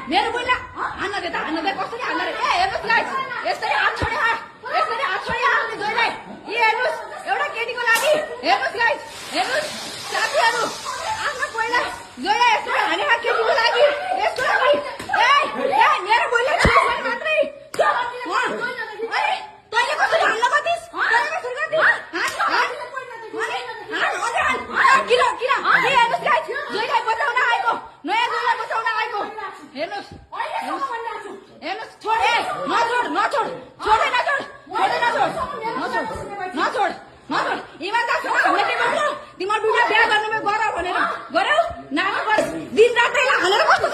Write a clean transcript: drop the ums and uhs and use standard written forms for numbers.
मेरो बोल्ला हान्न दे कसरी हान्न रे ए हेर्नुस् गाइस यसरी हात छोडे हाल्ने जोइलाई ए हेर्नुस् एउटा केटीको लागि हेर्नुस् गाइस हेर्नुस् साथीहरु आफ्नो पहिला जोइलाई यसरी हाने केटीको लागि यस्तो अगाडि ए मेरो बोल्ला छोड्नु मात्रै तैले कसरी हाल्न गतिस किन हेर्नुस् गाइस जोइलाई बचाउन आएको नयाँ जोइलाई बचाउन आएको हेर्नुस् छोड इमानदारसँग हामीले के गर्नु तिम्रो दुईटा बिहा गर्नुमा गर भनेर गरौ नाम गर दिन रात हालेर कस्तो